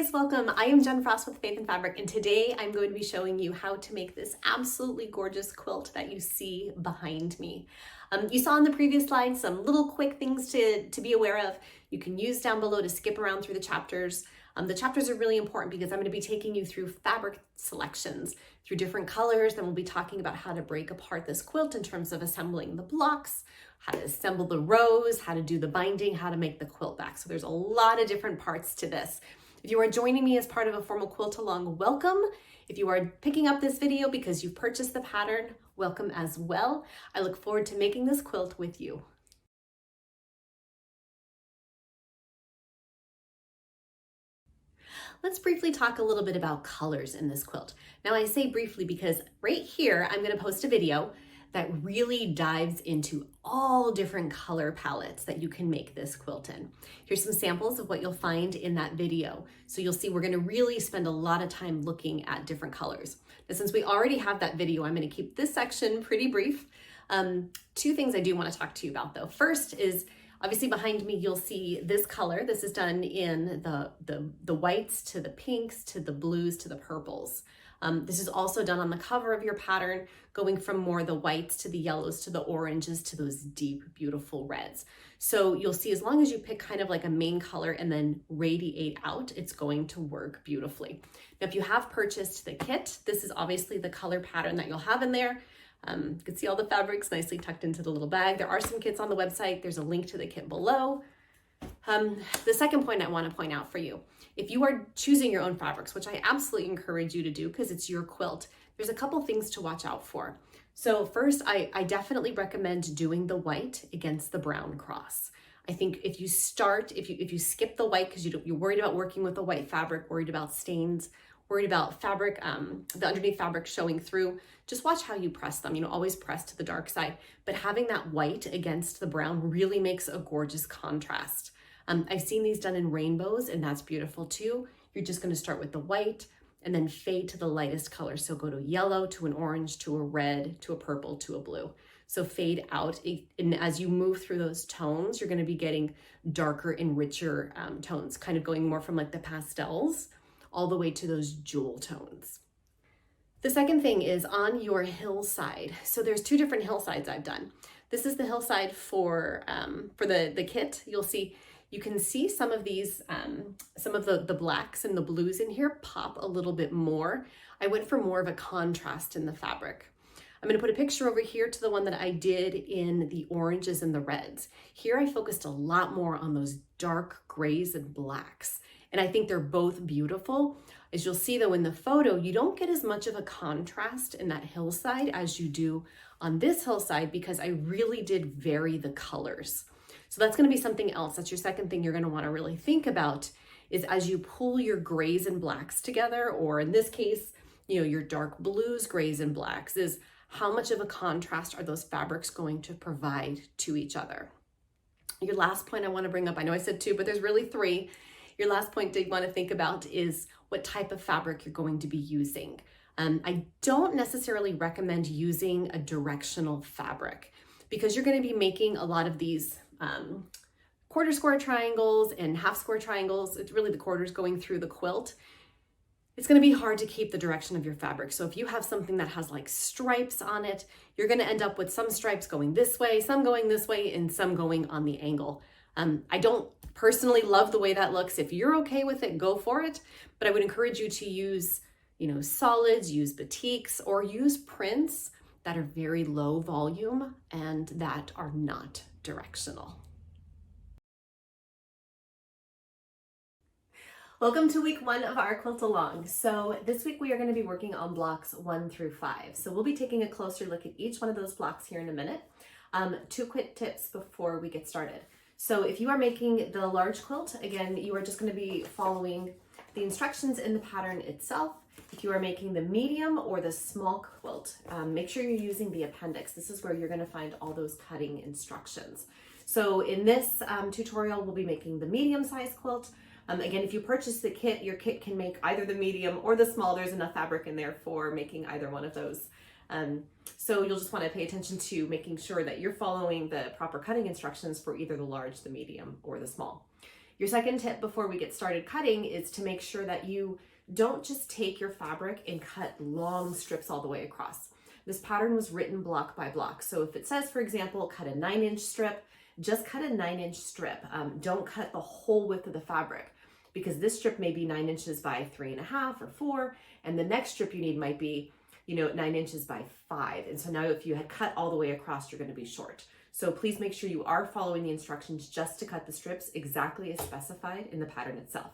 guys, welcome. I am Jen Frost with Faith and Fabric, and today I'm going to be showing you how to make this absolutely gorgeous quilt that you see behind me. You saw in the previous slide some little quick things to be aware of. You can use down below to skip around through the chapters. The chapters are really important because I'm going to be taking you through fabric selections, through different colors, then we'll be talking about how to break apart this quilt in terms of assembling the blocks, how to assemble the rows, how to do the binding, how to make the quilt back. So there's a lot of different parts to this. If you are joining me as part of a formal quilt along, welcome. If you are picking up this video because you've purchased the pattern, welcome as well. I look forward to making this quilt with you. Let's briefly talk a little bit about colors in this quilt. Now I say briefly because right here, I'm gonna post a video that really dives into all different color palettes that you can make this quilt in. Here's some samples of what you'll find in that video. So you'll see we're gonna really spend a lot of time looking at different colors. Now, since we already have that video, I'm gonna keep this section pretty brief. Two things I do wanna talk to you about though. First is, obviously behind me, you'll see this color. This is done in the whites to the pinks to the blues to the purples. This is also done on the cover of your pattern, going from more the whites to the yellows to the oranges to those deep, beautiful reds. So you'll see as long as you pick kind of like a main color and then radiate out, it's going to work beautifully. Now, if you have purchased the kit, this is obviously the color pattern that you'll have in there. You can see all the fabrics nicely tucked into the little bag. There are some kits on the website. There's a link to the kit below. The second point I want to point out for you, if you are choosing your own fabrics, which I absolutely encourage you to do because it's your quilt, there's a couple things to watch out for. So first, I definitely recommend doing the white against the brown cross. I think if you skip the white because you're worried about working with the white fabric, worried about stains, worried about fabric, the underneath fabric showing through, just watch how you press them. You know, always press to the dark side, but having that white against the brown really makes a gorgeous contrast. I've seen these done in rainbows and that's beautiful too. You're just gonna start with the white and then fade to the lightest color. So go to yellow, to an orange, to a red, to a purple, to a blue. So fade out, and as you move through those tones, you're gonna be getting darker and richer tones, kind of going more from like the pastels all the way to those jewel tones. The second thing is on your hillside. So there's two different hillsides I've done. This is the hillside for the kit. You can see some of these, some of the blacks and the blues in here pop a little bit more. I went for more of a contrast in the fabric. I'm gonna put a picture over here to the one that I did in the oranges and the reds. Here I focused a lot more on those dark grays and blacks. And I think they're both beautiful. As you'll see though in the photo, you don't get as much of a contrast in that hillside as you do on this hillside because I really did vary the colors. So that's gonna be something else. That's your second thing you're gonna wanna really think about is as you pull your grays and blacks together, or in this case, you know, your dark blues, grays and blacks, is how much of a contrast are those fabrics going to provide to each other. Your last point I wanna bring up, I know I said two, but there's really three. Your last point you want to think about is what type of fabric you're going to be using. I don't necessarily recommend using a directional fabric because you're going to be making a lot of these quarter square triangles and half square triangles. It's really the quarters going through the quilt. It's going to be hard to keep the direction of your fabric. So if you have something that has like stripes on it, you're going to end up with some stripes going this way, some going this way, and some going on the angle. I don't personally love the way that looks. If you're okay with it, go for it. But I would encourage you to use, you know, solids, use batiks, or use prints that are very low volume and that are not directional. Welcome to week 1 of our quilt along. So this week we are going to be working on blocks 1 through 5. So we'll be taking a closer look at each one of those blocks here in a minute. Two quick tips before we get started. So if you are making the large quilt, again, you are just going to be following the instructions in the pattern itself. If you are making the medium or the small quilt, make sure you're using the appendix. This is where you're going to find all those cutting instructions. So in this tutorial, we'll be making the medium size quilt. Again, if you purchase the kit, your kit can make either the medium or the small. There's enough fabric in there for making either one of those. So you'll just want to pay attention to making sure that you're following the proper cutting instructions for either the large, the medium, or the small. Your second tip before we get started cutting is to make sure that you don't just take your fabric and cut long strips all the way across. This pattern was written block by block. So if it says, for example, cut a 9-inch strip, just cut a 9-inch strip. Don't cut the whole width of the fabric, because this strip may be 9 inches by 3.5 or 4, and the next strip you need might be, 9 inches by 5. And so now if you had cut all the way across, you're going to be short. So please make sure you are following the instructions just to cut the strips exactly as specified in the pattern itself.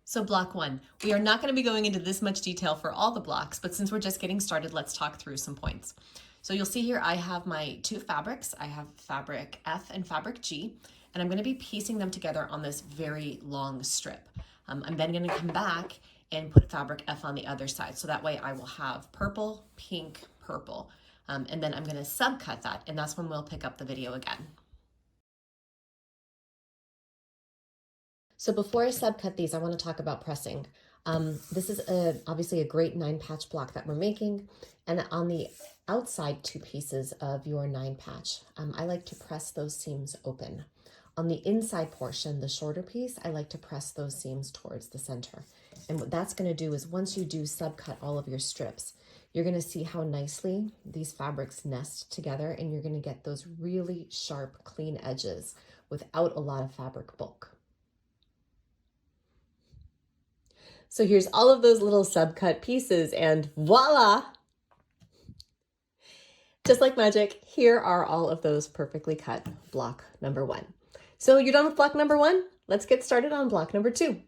So block 1, we are not going to be going into this much detail for all the blocks, but since we're just getting started, let's talk through some points. So you'll see here I have my 2 fabrics. I have fabric F and fabric G, and I'm going to be piecing them together on this very long strip. I'm then going to come back and put fabric F on the other side. So that way I will have purple, pink, purple. And then I'm going to subcut that, and that's when we'll pick up the video again. So before I subcut these, I want to talk about pressing. This is obviously a great 9-patch block that we're making. And on the outside 2 pieces of your 9-patch, I like to press those seams open. On the inside portion, the shorter piece, I like to press those seams towards the center. And what that's going to do is once you do subcut all of your strips, you're going to see how nicely these fabrics nest together, and you're going to get those really sharp, clean edges without a lot of fabric bulk. So here's all of those little subcut pieces, and voila! Just like magic, here are all of those perfectly cut block number 1. So you're done with block number 1? Let's get started on block number 2.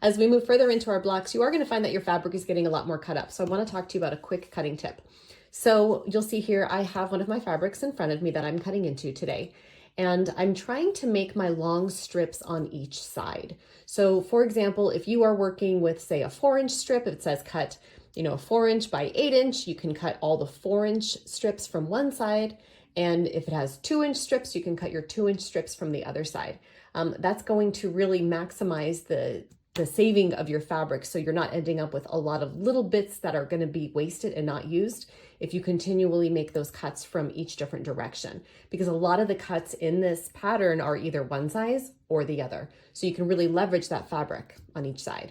As we move further into our blocks, you are going to find that your fabric is getting a lot more cut up. So I want to talk to you about a quick cutting tip. So you'll see here, I have one of my fabrics in front of me that I'm cutting into today. And I'm trying to make my long strips on each side. So for example, if you are working with, say, a 4-inch strip, if it says cut, a 4-inch by 8-inch, you can cut all the 4-inch strips from one side. And if it has 2-inch strips, you can cut your 2-inch strips from the other side. That's going to really maximize the saving of your fabric, so you're not ending up with a lot of little bits that are going to be wasted and not used if you continually make those cuts from each different direction, because a lot of the cuts in this pattern are either one size or the other, so you can really leverage that fabric on each side.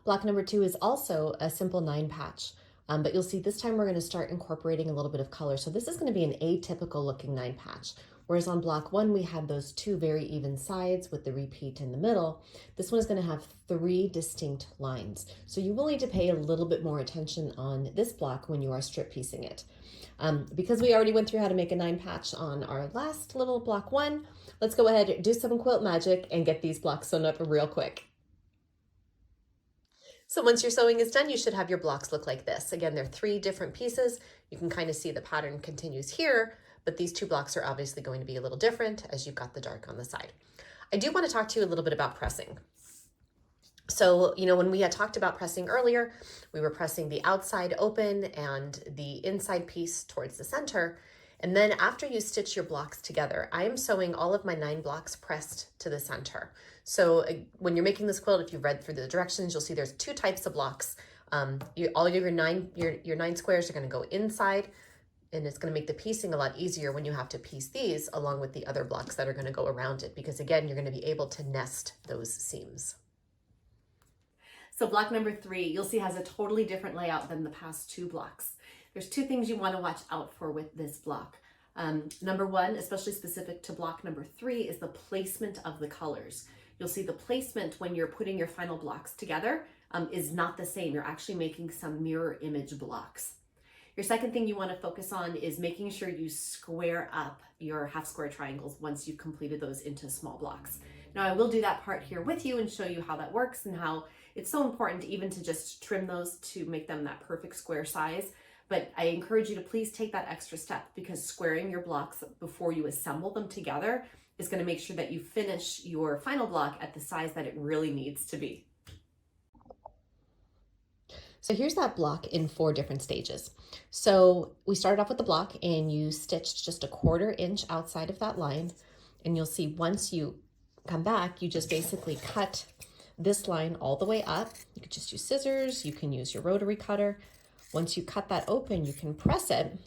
Block number 2 is also a simple 9-patch, but you'll see this time we're going to start incorporating a little bit of color. So this is going to be an atypical looking 9-patch. Whereas on block 1, we had those 2 very even sides with the repeat in the middle. This one is going to have 3 distinct lines. So you will need to pay a little bit more attention on this block when you are strip piecing it. Because we already went through how to make a 9-patch on our last little block 1, let's go ahead and do some quilt magic and get these blocks sewn up real quick. So once your sewing is done, you should have your blocks look like this. Again, they're 3 different pieces. You can kind of see the pattern continues here, but these 2 blocks are obviously going to be a little different as you've got the dark on the side. I do want to talk to you a little bit about pressing. So, when we had talked about pressing earlier, we were pressing the outside open and the inside piece towards the center. And then after you stitch your blocks together, I am sewing all of my 9 blocks pressed to the center. So when you're making this quilt, if you've read through the directions, you'll see there's 2 types of blocks. All of your 9 squares are going to go inside, and it's going to make the piecing a lot easier when you have to piece these along with the other blocks that are going to go around it, because again, you're going to be able to nest those seams. So block number 3, you'll see, has a totally different layout than the past 2 blocks. There's 2 things you want to watch out for with this block. Number 1, especially specific to block number 3, is the placement of the colors. You'll see the placement when you're putting your final blocks together is not the same. You're actually making some mirror image blocks. Your second thing you want to focus on is making sure you square up your half square triangles once you've completed those into small blocks. Now I will do that part here with you and show you how that works and how it's so important even to just trim those to make them that perfect square size. But I encourage you to please take that extra step, because squaring your blocks before you assemble them together is going to make sure that you finish your final block at the size that it really needs to be. So here's that block in 4 different stages. So we started off with the block and you stitched just a 1/4 inch outside of that line. And you'll see once you come back, you just basically cut this line all the way up. You could just use scissors, you can use your rotary cutter. Once you cut that open, you can press it,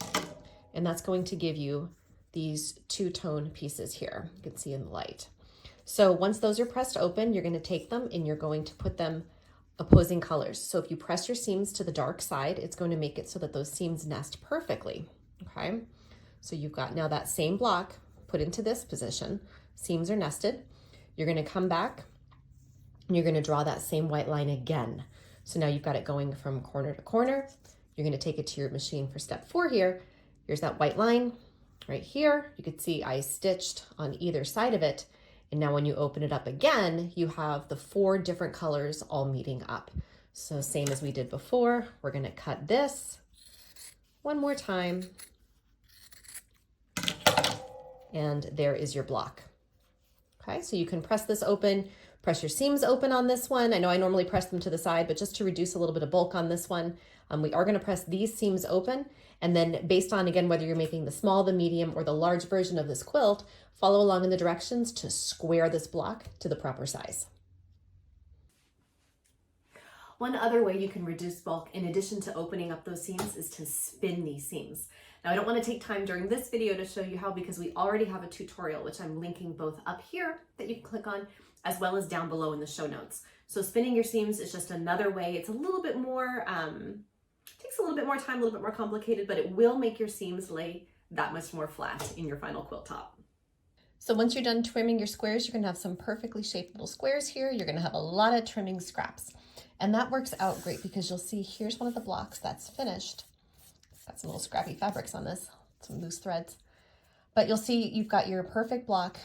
and that's going to give you these two-tone pieces here. You can see in the light. So once those are pressed open, you're going to take them and you're going to put them opposing colors. So if you press your seams to the dark side, it's going to make it so that those seams nest perfectly, okay? So you've got now that same block put into this position. Seams are nested. You're going to come back and you're going to draw that same white line again. So now you've got it going from corner to corner. You're going to take it to your machine for step 4 here. Here's that white line right here. You could see I stitched on either side of it. And now when you open it up again, you have the 4 different colors all meeting up. So same as we did before, we're going to cut this one more time. And there is your block. Okay, so you can press this open, press your seams open on this one. I know I normally press them to the side, but just to reduce a little bit of bulk on this one, we are going to press these seams open. And then based on, again, whether you're making the small, the medium, or the large version of this quilt, follow along in the directions to square this block to the proper size. One other way you can reduce bulk in addition to opening up those seams is to spin these seams. Now I don't want to take time during this video to show you how, because we already have a tutorial which I'm linking both up here that you can click on as well as down below in the show notes. So spinning your seams is just another way. It's a little bit more, takes a little bit more time, a little bit more complicated, but it will make your seams lay that much more flat in your final quilt top. So once you're done trimming your squares, you're going to have some perfectly shaped little squares here. You're going to have a lot of trimming scraps. And that works out great because you'll see here's one of the blocks that's finished. Got some little scrappy fabrics on this, some loose threads. But you'll see you've got your perfect block.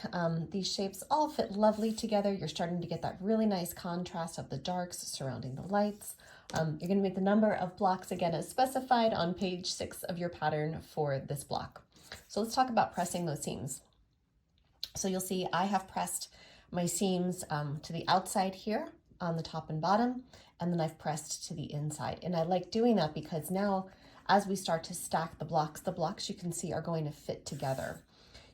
These shapes all fit lovely together. You're starting to get that really nice contrast of the darks surrounding the lights. You're going to make the number of blocks again as specified on page 6 of your pattern for this block. So let's talk about pressing those seams. So you'll see I have pressed my seams to the outside here on the top and bottom, and then I've pressed to the inside. And I like doing that because now as we start to stack the blocks you can see are going to fit together.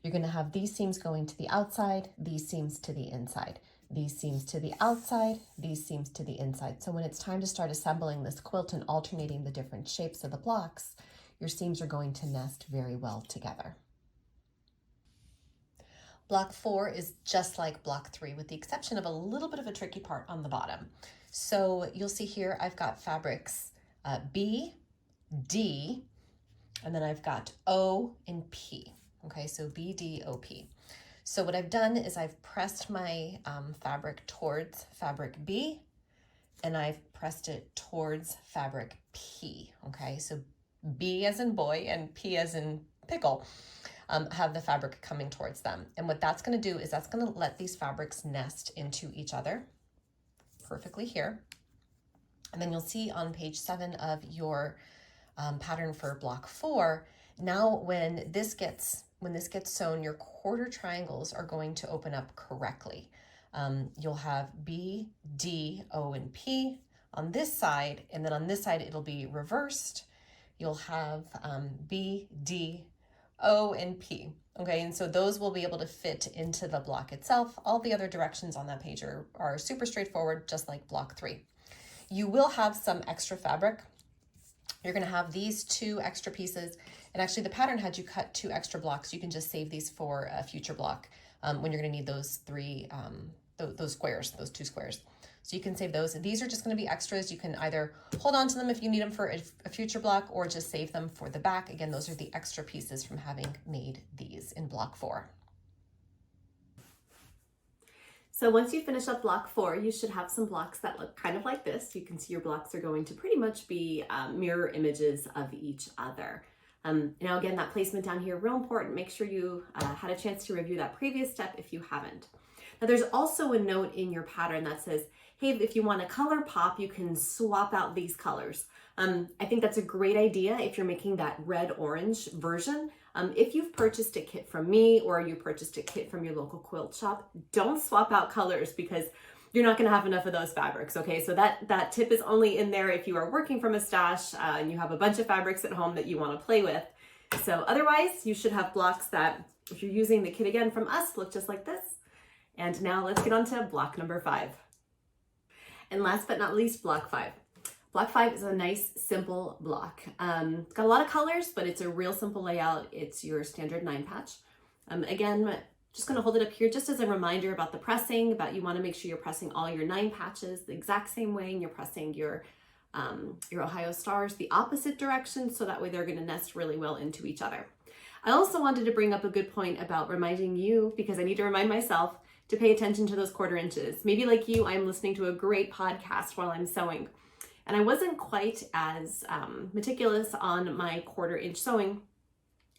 You're going to have these seams going to the outside, these seams to the inside, these seams to the outside, these seams to the inside. So when it's time to start assembling this quilt and alternating the different shapes of the blocks, your seams are going to nest very well together. Block 4 is just like block 3 with the exception of a little bit of a tricky part on the bottom. So you'll see here I've got fabrics B, D, and then I've got O and P. Okay, so B, D, O, P. So what I've done is I've pressed my fabric towards fabric B, and I've pressed it towards fabric P. Okay, so B as in boy and P as in pickle. Have the fabric coming towards them. And what that's going to do is that's going to let these fabrics nest into each other perfectly here. And then you'll see on page 7 of your pattern for block 4, now when this gets sewn, your quarter triangles are going to open up correctly. You'll have B, D, O, and P on this side, and then on this side it'll be reversed. You'll have B, D, O, and P. Okay, and so those will be able to fit into the block itself. All the other directions on that page are super straightforward, just like block 3. You will have some extra fabric. You're going to have these 2 extra pieces, and actually the pattern had you cut 2 extra blocks. You can just save these for a future block when you're going to need those 3, those squares, those 2 squares. So you can save those. These are just going to be extras. You can either hold on to them if you need them for a future block or just save them for the back. Again, those are the extra pieces from having made these in block 4. So once you finish up block 4, you should have some blocks that look kind of like this. You can see your blocks are going to pretty much be mirror images of each other. Now again, that placement down here, real important. Make sure you had a chance to review that previous step if you haven't. Now there's also a note in your pattern that says, hey, if you want a color pop, you can swap out these colors. I think that's a great idea if you're making that red-orange version. If you've purchased a kit from me or you purchased a kit from your local quilt shop, don't swap out colors because you're not going to have enough of those fabrics, okay? So that tip is only in there if you are working from a stash and you have a bunch of fabrics at home that you want to play with. So otherwise, you should have blocks that, if you're using the kit again from us, look just like this. And now let's get on to block number 5. And last but not least, block 5. Block 5 is a nice, simple block. It's got a lot of colors, but it's a real simple layout. It's your standard 9 patch. Again, just going to hold it up here just as a reminder about the pressing, about you want to make sure you're pressing all your 9 patches the exact same way, and you're pressing your Ohio stars the opposite direction, so that way they're going to nest really well into each other. I also wanted to bring up a good point about reminding you, because I need to remind myself, to pay attention to those quarter inches. Maybe like you, I'm listening to a great podcast while I'm sewing, and I wasn't quite as meticulous on my quarter inch sewing.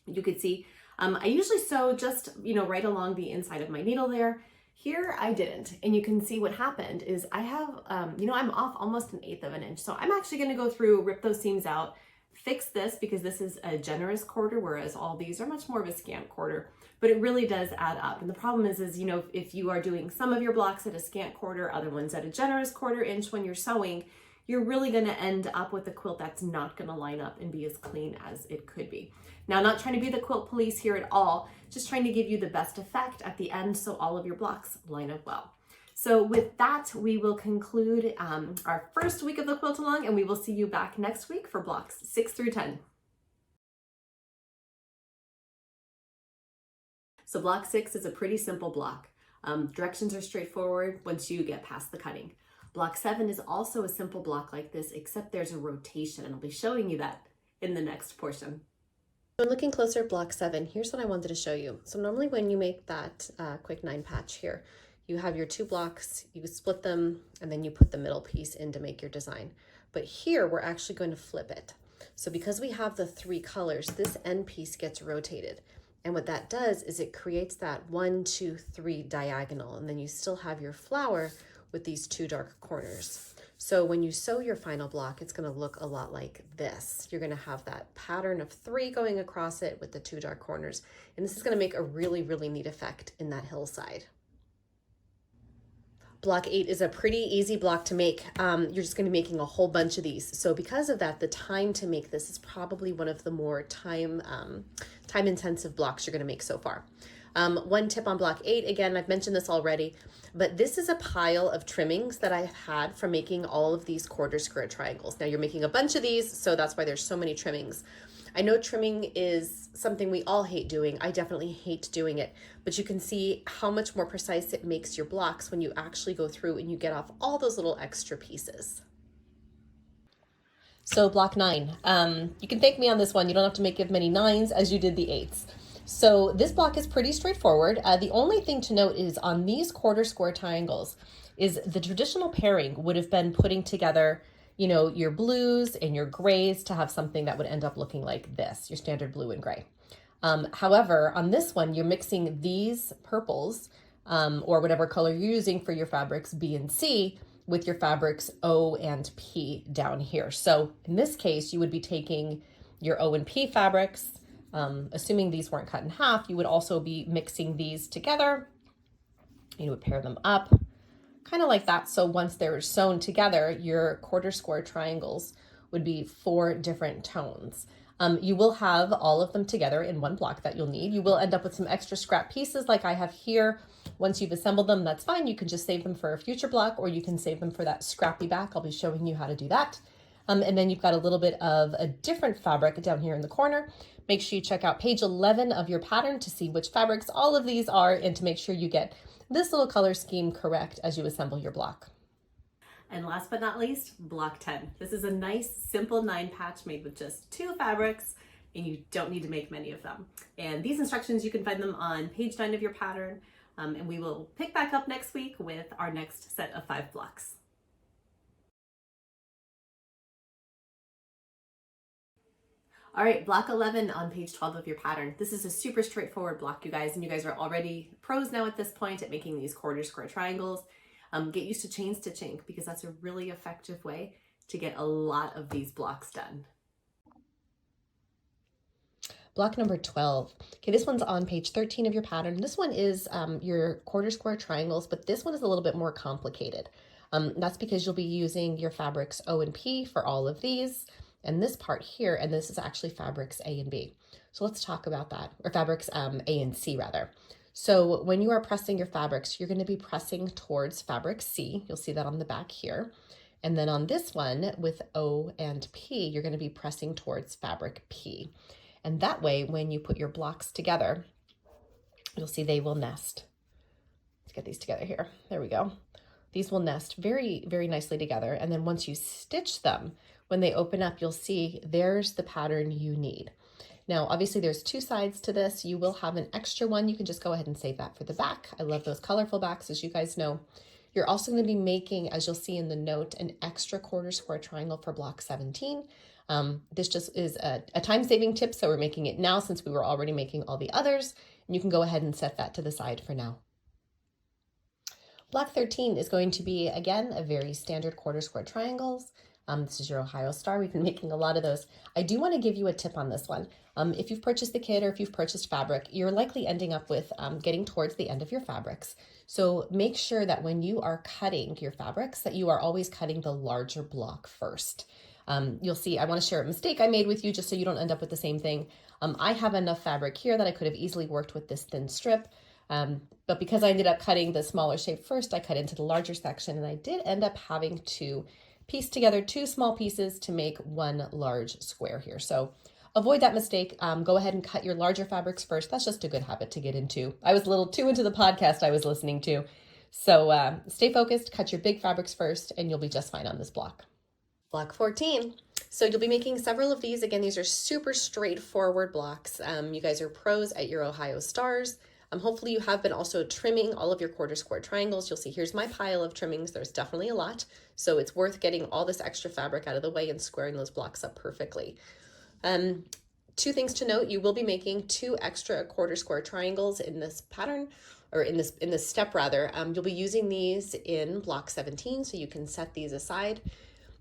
You could see I usually sew just, right along the inside of my needle there. Here I didn't, and you can see what happened is I have, I'm off almost 1/8 of an inch. So I'm actually going to go through, rip those seams out, fix this because this is a generous quarter, whereas all these are much more of a scant quarter, but it really does add up. And the problem is, if you are doing some of your blocks at a scant quarter, other ones at a generous quarter inch when you're sewing, you're really going to end up with a quilt that's not going to line up and be as clean as it could be. Now, I'm not trying to be the quilt police here at all, just trying to give you the best effect at the end so all of your blocks line up well. So with that, we will conclude our first week of the quilt along, and we will see you back next week for blocks 6 through 10. So block 6 is a pretty simple block. Directions are straightforward once you get past the cutting. Block 7 is also a simple block like this, except there's a rotation, and I'll be showing you that in the next portion. So looking closer at block 7, here's what I wanted to show you. So normally when you make that quick 9 patch here, you have your 2 blocks, you split them, and then you put the middle piece in to make your design. But here we're actually going to flip it. So because we have the 3 colors, this end piece gets rotated. And what that does is it creates that 1, 2, 3 diagonal, and then you still have your flower with these 2 dark corners. So when you sew your final block, it's going to look a lot like this. You're going to have that pattern of 3 going across it with the 2 dark corners. And this is going to make a really, really neat effect in that hillside. Block 8 is a pretty easy block to make. You're just going to be making a whole bunch of these. So because of that, the time to make this is probably one of the more time intensive blocks you're going to make so far. One tip on block 8, again, I've mentioned this already, but this is a pile of trimmings that I've had from making all of these quarter square triangles. Now you're making a bunch of these, so that's why there's so many trimmings. I know trimming is something we all hate doing. I definitely hate doing it, but you can see how much more precise it makes your blocks when you actually go through and you get off all those little extra pieces. So block 9, you can thank me on this one. You don't have to make as many 9s as you did the 8s. So this block is pretty straightforward. The only thing to note is on these quarter square triangles is the traditional pairing would have been putting together, your blues and your grays to have something that would end up looking like this, your standard blue and gray. However, on this one, you're mixing these purples or whatever color you're using for your fabrics B and C with your fabrics O and P down here. So in this case, you would be taking your O and P fabrics, assuming these weren't cut in half, you would also be mixing these together. You would pair them up, kind of like that. So once they're sewn together, your quarter square triangles would be 4 different tones. You will have all of them together in one block that you'll need. You will end up with some extra scrap pieces like I have here. Once you've assembled them, that's fine. You can just save them for a future block, or you can save them for that scrappy back. I'll be showing you how to do that. And then you've got a little bit of a different fabric down here in the corner. Make sure you check out page 11 of your pattern to see which fabrics all of these are and to make sure you get this little color scheme correct as you assemble your block. And last but not least, block 10. This is a nice, simple 9 patch made with just 2 fabrics, and you don't need to make many of them. And these instructions, you can find them on page 9 of your pattern. And we will pick back up next week with our next set of 5 blocks. All right, block 11 on page 12 of your pattern. This is a super straightforward block, you guys, and you guys are already pros now at this point at making these quarter square triangles. Get used to chain stitching because that's a really effective way to get a lot of these blocks done. Block number 12. Okay, this one's on page 13 of your pattern. This one is your quarter square triangles, but this one is a little bit more complicated. That's because you'll be using your fabrics O and P for all of these, and this part here, and this is actually fabrics A and B. So let's talk about that, or fabrics A and C rather. So when you are pressing your fabrics, you're going to be pressing towards fabric C. You'll see that on the back here. And then on this one with O and P, you're going to be pressing towards fabric P. And that way, when you put your blocks together, you'll see they will nest. Let's get these together here. There we go. These will nest very, very nicely together. And then once you stitch them, when they open up, you'll see there's the pattern you need. Now, obviously there's two sides to this. You will have an extra one. You can just go ahead and save that for the back. I love those colorful backs, as you guys know. You're also going to be making, as you'll see in the note, an extra quarter square triangle for block 17. This just is a time-saving tip, so we're making it now since we were already making all the others. And you can go ahead and set that to the side for now. Block 13 is going to be, again, a very standard quarter square triangles. This is your Ohio Star. We've been making a lot of those. I do want to give you a tip on this one. If you've purchased the kit or if you've purchased fabric, you're likely ending up with getting towards the end of your fabrics. So make sure that when you are cutting your fabrics, that you are always cutting the larger block first. You'll see, I want to share a mistake I made with you just so you don't end up with the same thing. I have enough fabric here that I could have easily worked with this thin strip. But because I ended up cutting the smaller shape first, I cut into the larger section, and I did end up having to piece together two small pieces to make one large square here. So avoid that mistake. Go ahead and cut your larger fabrics first. That's just a good habit to get into. I was a little too into the podcast I was listening to. So stay focused, cut your big fabrics first, and you'll be just fine on this block. Block 14. So you'll be making several of these. Again, these are super straightforward blocks. You guys are pros at your Ohio Stars. Hopefully you have been also trimming all of your quarter square triangles. You'll see here's my pile of trimmings. There's definitely a lot. So it's worth getting all this extra fabric out of the way and squaring those blocks up perfectly. Two things to note, you will be making 2 extra quarter square triangles in this pattern, or in this step rather. You'll be using these in block 17, so you can set these aside.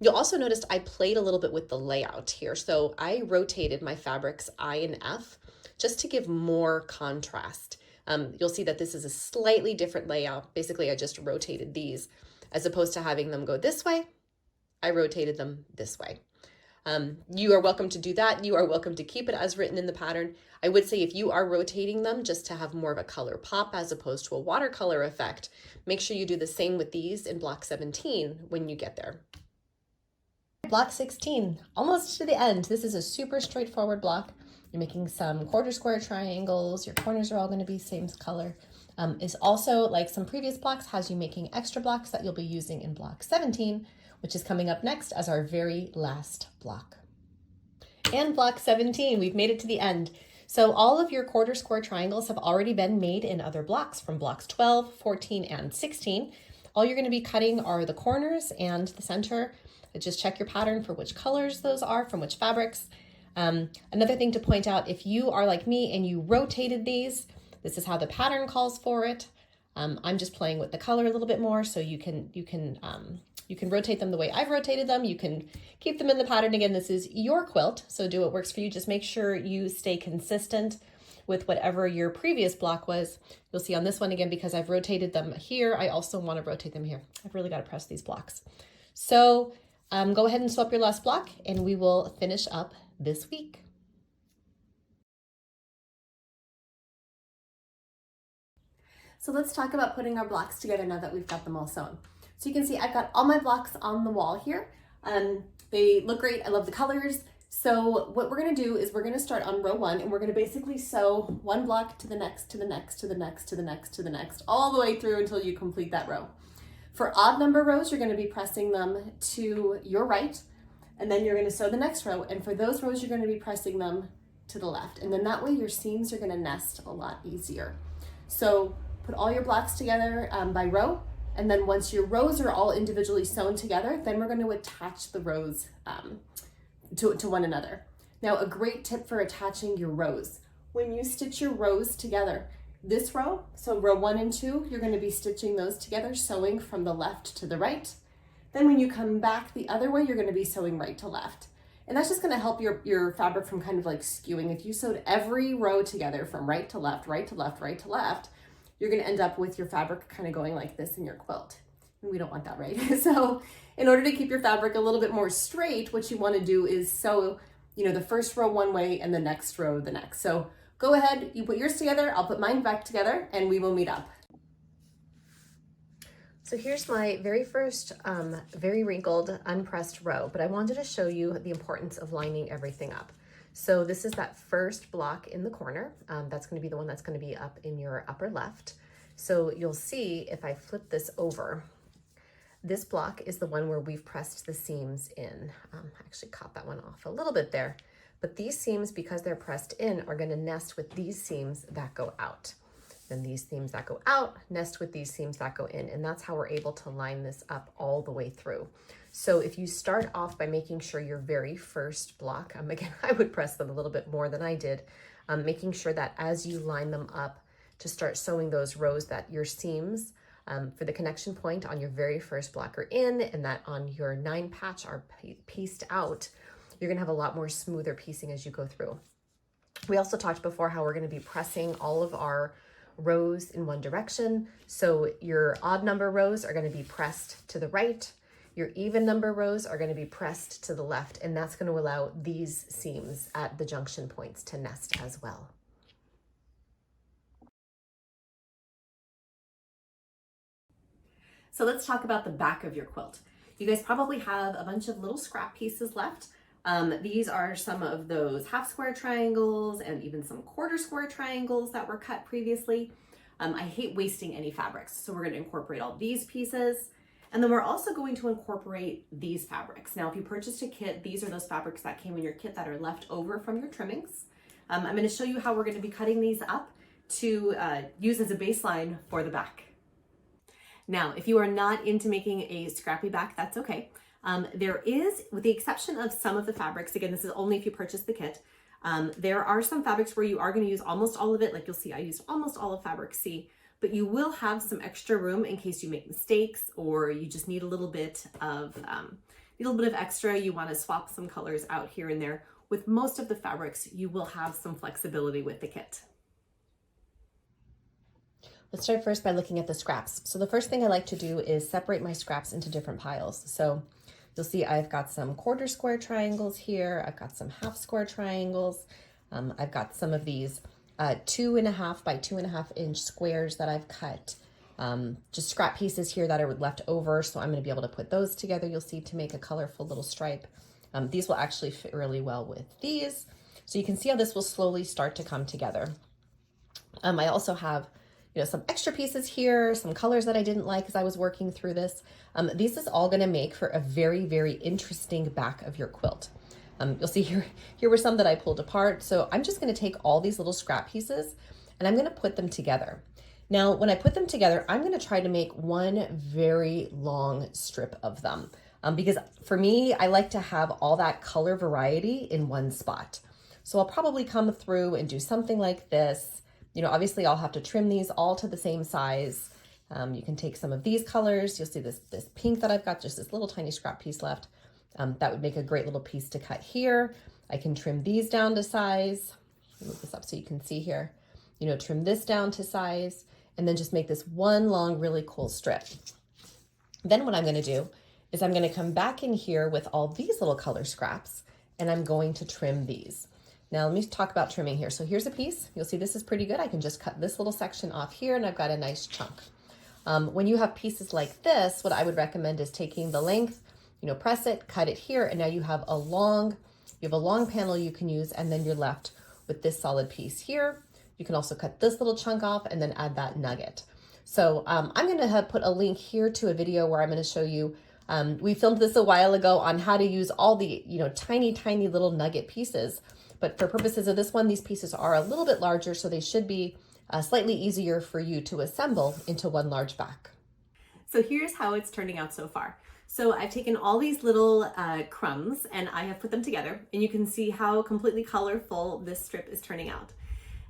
You'll also notice I played a little bit with the layout here. So I rotated my fabrics I and F just to give more contrast. You'll see that this is a slightly different layout. Basically, I just rotated these as opposed to having them go this way. I rotated them this way. You are welcome to do that. You are welcome to keep it as written in the pattern. I would say if you are rotating them just to have more of a color pop as opposed to a watercolor effect, make sure you do the same with these in block 17 when you get there. Block 16, almost to the end. This is a super straightforward block. You're making some quarter square triangles. Your corners are all going to be same color. It's also, like some previous blocks, has you making extra blocks that you'll be using in block 17, which is coming up next as our very last block. And block 17, we've made it to the end. So all of your quarter square triangles have already been made in other blocks from blocks 12, 14, and 16. All you're going to be cutting are the corners and the center. Just check your pattern for which colors those are, from which fabrics. Another thing to point out, if you are like me and you rotated these, this is how the pattern calls for it. I'm just playing with the color a little bit more, so you can rotate them the way I've rotated them. You can keep them in the pattern. Again, this is your quilt, so do what works for you. Just make sure you stay consistent with whatever your previous block was. You'll see on this one, again, because I've rotated them here, I also want to rotate them here. I've really got to press these blocks. So go ahead and swap your last block, and we will finish up this week. So let's talk about putting our blocks together now that we've got them all sewn. So you can see I've got all my blocks on the wall here. They look great. I love the colors. So what we're going to do is we're going to start on row 1, and we're going to basically sew one block to the next, to the next, to the next, to the next, to the next, all the way through until you complete that row. For odd number rows, you're going to be pressing them to your right, and then you're going to sew the next row. And for those rows, you're going to be pressing them to the left. And then that way your seams are going to nest a lot easier. So put all your blocks together by row. And then once your rows are all individually sewn together, then we're going to attach the rows to one another. Now, a great tip for attaching your rows. When you stitch your rows together, this row, so row 1 and 2, you're going to be stitching those together, sewing from the left to the right. Then when you come back the other way, you're going to be sewing right to left. And that's just going to help your fabric from kind of like skewing. If you sewed every row together from right to left, right to left, right to left, you're going to end up with your fabric kind of going like this in your quilt. And we don't want that, right? So in order to keep your fabric a little bit more straight, what you want to do is sew, the first row one way and the next row the next. So go ahead, you put yours together, I'll put mine back together, and we will meet up. So here's my very first, very wrinkled, unpressed row, but I wanted to show you the importance of lining everything up. So this is that first block in the corner. That's gonna be the one that's gonna be up in your upper left. So you'll see if I flip this over, this block is the one where we've pressed the seams in. I actually caught that one off a little bit there, but these seams, because they're pressed in, are gonna nest with these seams that go out. Then these seams that go out nest with these seams that go in, and that's how we're able to line this up all the way through. So if you start off by making sure your very first block, again, I would press them a little bit more than I did, making sure that as you line them up to start sewing those rows, that your seams for the connection point on your very first block are in, and that on your 9 patch are pieced out, you're gonna have a lot more smoother piecing as you go through. We also talked before how we're gonna be pressing all of our rows in one direction. So your odd number rows are going to be pressed to the right. Your even number rows are going to be pressed to the left, and that's going to allow these seams at the junction points to nest as well. So let's talk about the back of your quilt. You guys probably have a bunch of little scrap pieces left. These are some of those half square triangles and even some quarter square triangles that were cut previously. I hate wasting any fabrics, so we're going to incorporate all these pieces. And then we're also going to incorporate these fabrics. Now, if you purchased a kit, these are those fabrics that came in your kit that are left over from your trimmings. I'm going to show you how we're going to be cutting these up to use as a baseline for the back. Now, if you are not into making a scrappy back, that's okay. There is, with the exception of some of the fabrics, again, this is only if you purchase the kit, there are some fabrics where you are going to use almost all of it. Like you'll see, I used almost all of fabric C, but you will have some extra room in case you make mistakes or you just need a little bit of extra. You want to swap some colors out here and there. With most of the fabrics, you will have some flexibility with the kit. Let's start first by looking at the scraps. So the first thing I like to do is separate my scraps into different piles. So you'll see I've got some quarter square triangles here. I've got some half square triangles. I've got some of these 2.5 by 2.5 inch squares that I've cut. Just scrap pieces here that are left over. So I'm going to be able to put those together, you'll see, to make a colorful little stripe. These will actually fit really well with these. So you can see how this will slowly start to come together. I also have some extra pieces here, some colors that I didn't like as I was working through this. This is all gonna make for a very, very interesting back of your quilt. You'll see here were some that I pulled apart. So I'm just gonna take all these little scrap pieces and I'm gonna put them together. Now, when I put them together, I'm gonna try to make one very long strip of them. Because for me, I like to have all that color variety in one spot. So I'll probably come through and do something like this. Obviously I'll have to trim these all to the same size. You can take some of these colors. You'll see this pink that I've got, just this little tiny scrap piece left. That would make a great little piece to cut here. I can trim these down to size. Move this up so you can see here. Trim this down to size and then just make this one long, really cool strip. Then what I'm going to do is I'm going to come back in here with all these little color scraps and I'm going to trim these. Now let me talk about trimming here. So here's a piece. You'll see this is pretty good. I can just cut this little section off here and I've got a nice chunk. When you have pieces like this, what I would recommend is taking the length, press it, cut it here, and now you have a long panel you can use, and then you're left with this solid piece here. You can also cut this little chunk off and then add that nugget. So I'm gonna put a link here to a video where I'm gonna show you, we filmed this a while ago on how to use all the tiny, tiny little nugget pieces. But for purposes of this one, these pieces are a little bit larger, so they should be slightly easier for you to assemble into one large back. So here's how it's turning out so far. So I've taken all these little crumbs and I have put them together, and you can see how completely colorful this strip is turning out.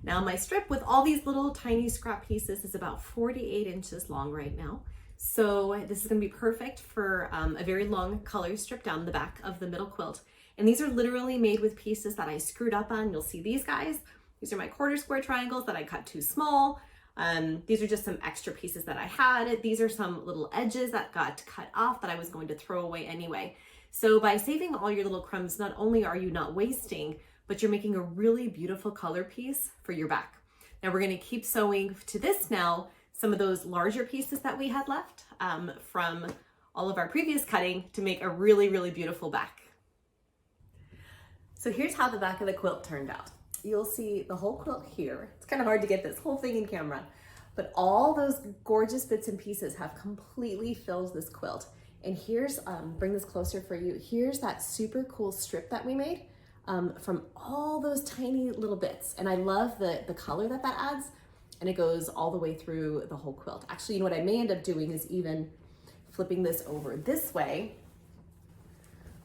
Now my strip with all these little tiny scrap pieces is about 48 inches long right now. So this is gonna be perfect for a very long color strip down the back of the middle quilt. And these are literally made with pieces that I screwed up on. You'll see these guys. These are my quarter square triangles that I cut too small. These are just some extra pieces that I had. These are some little edges that got cut off that I was going to throw away anyway. So by saving all your little crumbs, not only are you not wasting, but you're making a really beautiful color piece for your back. Now we're gonna keep sewing to this now some of those larger pieces that we had left from all of our previous cutting to make a really, really beautiful back. So here's how the back of the quilt turned out. You'll see the whole quilt here. It's kind of hard to get this whole thing in camera, but all those gorgeous bits and pieces have completely filled this quilt. And here's, bring this closer for you. Here's that super cool strip that we made from all those tiny little bits. And I love the color that adds, and it goes all the way through the whole quilt. Actually, you know what I may end up doing is even flipping this over this way,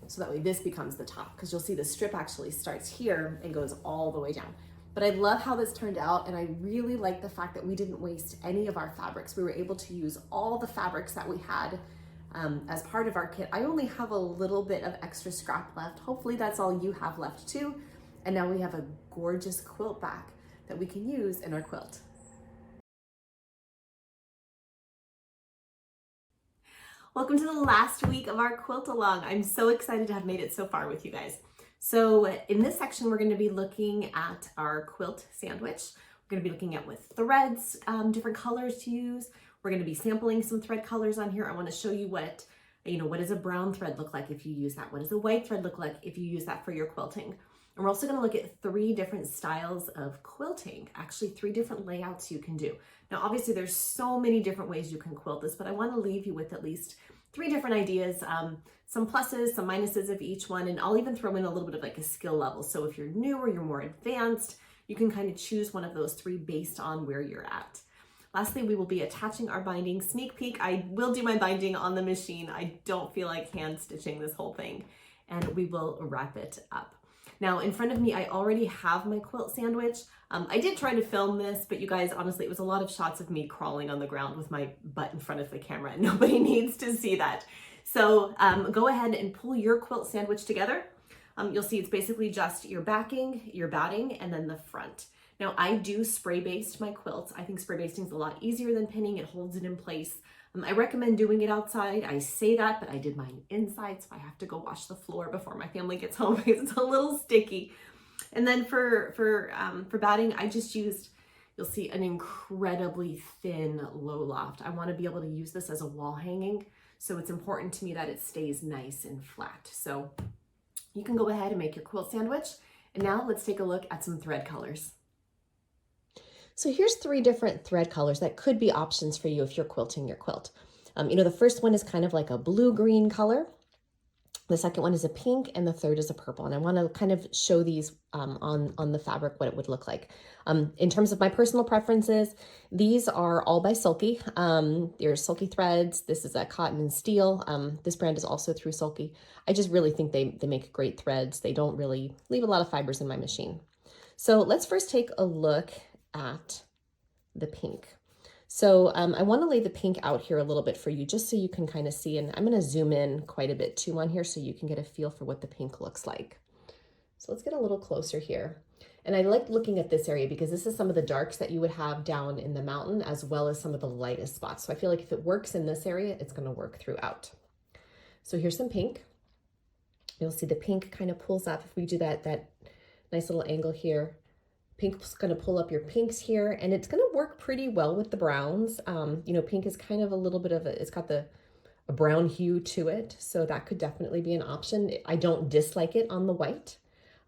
so that way this becomes the top, because you'll see the strip actually starts here and goes all the way down. But I love how this turned out, and I really like the fact that we didn't waste any of our fabrics. We were able to use all the fabrics that we had as part of our kit. I only have a little bit of extra scrap left. Hopefully that's all you have left too. And now we have a gorgeous quilt back that we can use in our quilt. Welcome to the last week of our quilt along. I'm so excited to have made it so far with you guys. So in this section, we're going to be looking at our quilt sandwich. We're going to be looking at with threads, different colors to use. We're going to be sampling some thread colors on here. I want to show you what does a brown thread look like if you use that? What does a white thread look like if you use that for your quilting? And we're also going to look at 3 different styles of quilting, actually 3 different layouts you can do. Now, obviously there's so many different ways you can quilt this, but I want to leave you with at least 3 different ideas, some pluses, some minuses of each one, and I'll even throw in a little bit of like a skill level. So if you're new or you're more advanced, you can kind of choose one of those 3 based on where you're at. Lastly, we will be attaching our binding. Sneak peek, I will do my binding on the machine. I don't feel like hand stitching this whole thing, and we will wrap it up. Now in front of me, I already have my quilt sandwich. I did try to film this, but you guys, honestly, it was a lot of shots of me crawling on the ground with my butt in front of the camera, and nobody needs to see that. So go ahead and pull your quilt sandwich together. You'll see it's basically just your backing, your batting, and then the front. Now I do spray baste my quilts. I think spray basting is a lot easier than pinning. It holds it in place. I recommend doing it outside. I say that, but I did mine inside, so I have to go wash the floor before my family gets home because it's a little sticky. And then for batting, I just used, you'll see, an incredibly thin low loft. I want to be able to use this as a wall hanging, so it's important to me that it stays nice and flat. So you can go ahead and make your quilt sandwich. And now let's take a look at some thread colors. So here's 3 different thread colors that could be options for you if you're quilting your quilt. The first one is kind of like a blue-green color. The second one is a pink, and the third is a purple. And I want to kind of show these on the fabric, what it would look like. In terms of my personal preferences, these are all by Sulky. They're Sulky threads. This is a cotton and steel. This brand is also through Sulky. I just really think they make great threads. They don't really leave a lot of fibers in my machine. So let's first take a look at the pink. So I want to lay the pink out here a little bit for you, just so you can kind of see, and I'm going to zoom in quite a bit too on here so you can get a feel for what the pink looks like. So let's get a little closer here. And I like looking at this area because this is some of the darks that you would have down in the mountain, as well as some of the lightest spots. So I feel like if it works in this area, it's going to work throughout. So here's some pink. You'll see the pink kind of pulls up. If we do that nice little angle here, pink's going to pull up your pinks here, and it's going to work pretty well with the browns. Pink is kind of a little bit of it's got a brown hue to it, so that could definitely be an option. I don't dislike it on the white.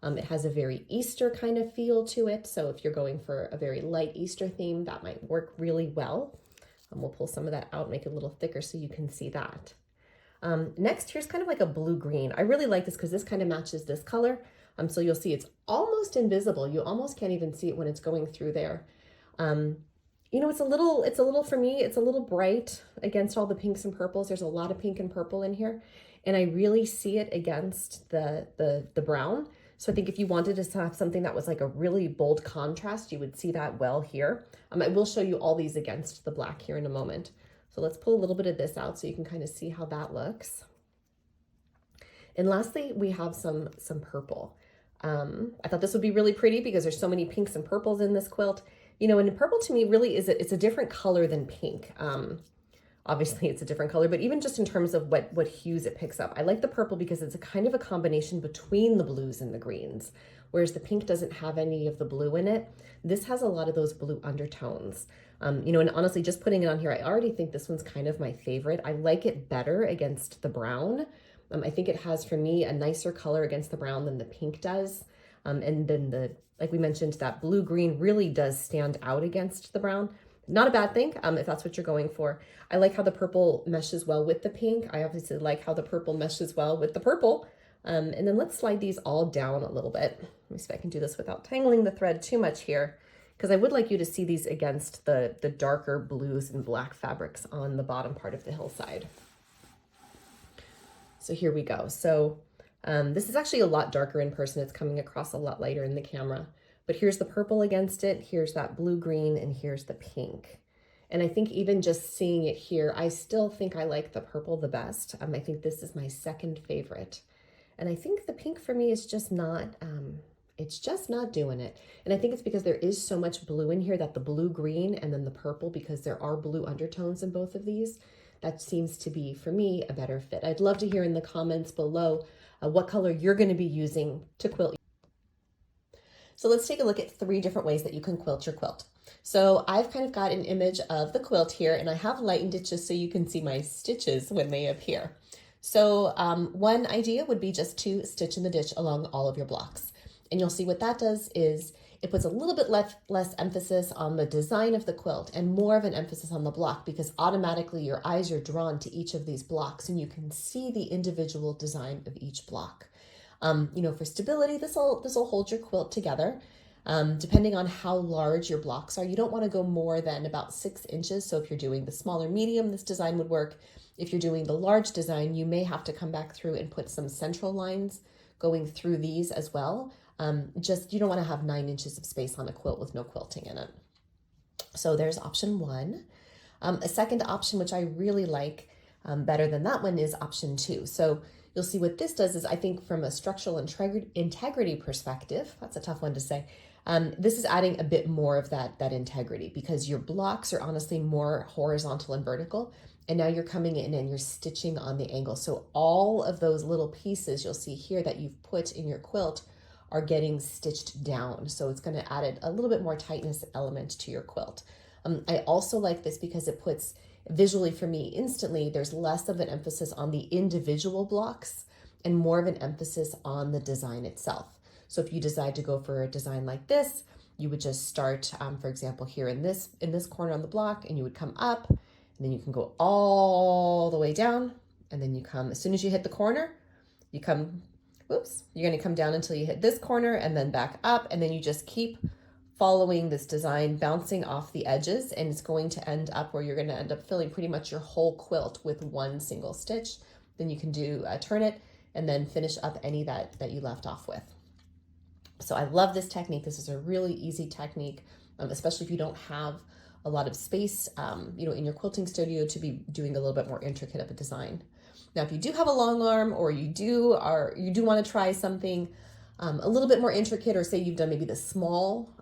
It has a very Easter kind of feel to it, so if you're going for a very light Easter theme, that might work really well. We'll pull some of that out, make it a little thicker so you can see that. Next, here's kind of like a blue-green. I really like this because this kind of matches this color. So you'll see it's almost invisible. You almost can't even see it when it's going through there. It's a little, for me, it's a little bright against all the pinks and purples. There's a lot of pink and purple in here, and I really see it against the brown. So I think if you wanted to have something that was like a really bold contrast, you would see that well here. I will show you all these against the black here in a moment. So let's pull a little bit of this out so you can kind of see how that looks. And lastly, we have some purple. I thought this would be really pretty because there's so many pinks and purples in this quilt. And purple to me really it's a different color than pink. Obviously it's a different color, but even just in terms of what hues it picks up. I like the purple because it's a kind of a combination between the blues and the greens, whereas the pink doesn't have any of the blue in it. This has a lot of those blue undertones. And honestly, just putting it on here, I already think this one's kind of my favorite. I like it better against the brown. I think it has, for me, a nicer color against the brown than the pink does. And then like we mentioned, that blue-green really does stand out against the brown. Not a bad thing, if that's what you're going for. I like how the purple meshes well with the pink. I obviously like how the purple meshes well with the purple. And then let's slide these all down a little bit. Let me see if I can do this without tangling the thread too much here, because I would like you to see these against the darker blues and black fabrics on the bottom part of the hillside. So here we go. So this is actually a lot darker in person. It's coming across a lot lighter in the camera. But here's the purple against it, here's that blue-green, and here's the pink. And I think even just seeing it here, I still think I like the purple the best. I think this is my second favorite. And I think the pink for me is just not, it's just not doing it. And I think it's because there is so much blue in here that the blue-green and then the purple, because there are blue undertones in both of these, that seems to be, for me, a better fit. I'd love to hear in the comments below what color you're going to be using to quilt. So let's take a look at 3 different ways that you can quilt your quilt. So I've kind of got an image of the quilt here, and I have lightened it just so you can see my stitches when they appear. So one idea would be just to stitch in the ditch along all of your blocks. And you'll see what that does is it puts a little bit less emphasis on the design of the quilt and more of an emphasis on the block, because automatically your eyes are drawn to each of these blocks and you can see the individual design of each block. For stability, this will hold your quilt together. Depending on how large your blocks are, you don't want to go more than about 6 inches. So if you're doing the smaller medium, this design would work. If you're doing the large design, you may have to come back through and put some central lines going through these as well. You don't want to have 9 inches of space on a quilt with no quilting in it. So there's option 1. A second option, which I really like better than that one, is option 2. So you'll see what this does is, I think from a structural integrity perspective, that's a tough one to say, this is adding a bit more of that integrity, because your blocks are honestly more horizontal and vertical, and now you're coming in and you're stitching on the angle. So all of those little pieces you'll see here that you've put in your quilt are getting stitched down. So it's going to add a little bit more tightness element to your quilt. I also like this because it puts, visually for me, instantly, there's less of an emphasis on the individual blocks and more of an emphasis on the design itself. So if you decide to go for a design like this, you would just start, for example, here in this corner on the block, and you would come up, and then you can go all the way down, and then you come, as soon as you hit the corner, you come, you're going to come down until you hit this corner and then back up, and then you just keep following this design, bouncing off the edges, and it's going to end up where you're going to end up filling pretty much your whole quilt with one single stitch. Then you can do turn it and then finish up any that you left off with. So I love this technique. This is a really easy technique, especially if you don't have a lot of space, in your quilting studio to be doing a little bit more intricate of a design. Now, if you do have a long arm, or you do want to try something a little bit more intricate, or say you've done maybe the small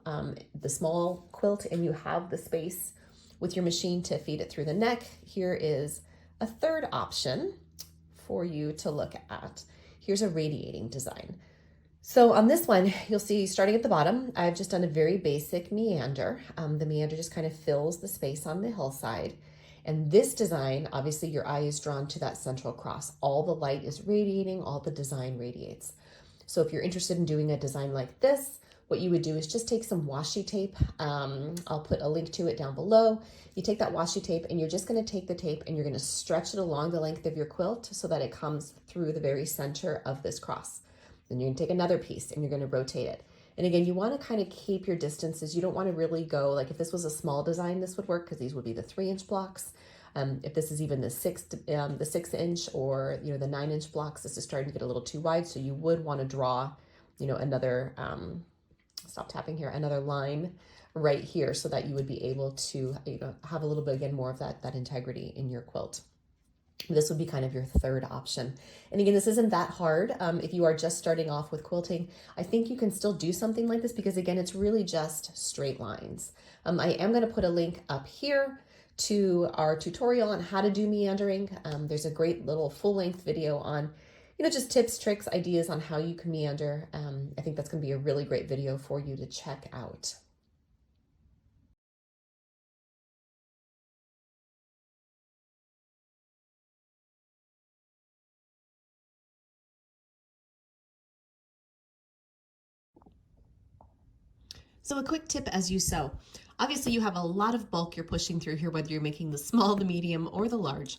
quilt and you have the space with your machine to feed it through the neck, here is a third option for you to look at. Here's a radiating design. So on this one, you'll see starting at the bottom, I've just done a very basic meander. The meander just kind of fills the space on the hillside. And this design, obviously your eye is drawn to that central cross. All the light is radiating, all the design radiates. So if you're interested in doing a design like this, what you would do is just take some washi tape. I'll put a link to it down below. You take that washi tape and you're just going to take the tape and you're going to stretch it along the length of your quilt so that it comes through the very center of this cross. Then you're going to take another piece and you're going to rotate it. And again, you want to kind of keep your distances. You don't want to really go, like if this was a small design, this would work because these would be the 3-inch blocks. If this is even the 6-inch or the 9-inch blocks, this is starting to get a little too wide. So you would want to draw, another, stop tapping here, another line right here so that you would be able to, have a little bit, again, more of that integrity in your quilt. This would be kind of your third option. And again, this isn't that hard. If you are just starting off with quilting, I think you can still do something like this because again, it's really just straight lines. I am going to put a link up here to our tutorial on how to do meandering. There's a great little full-length video on, just tips, tricks, ideas on how you can meander. I think that's going to be a really great video for you to check out. So a quick tip as you sew. Obviously you have a lot of bulk you're pushing through here, whether you're making the small, the medium, or the large.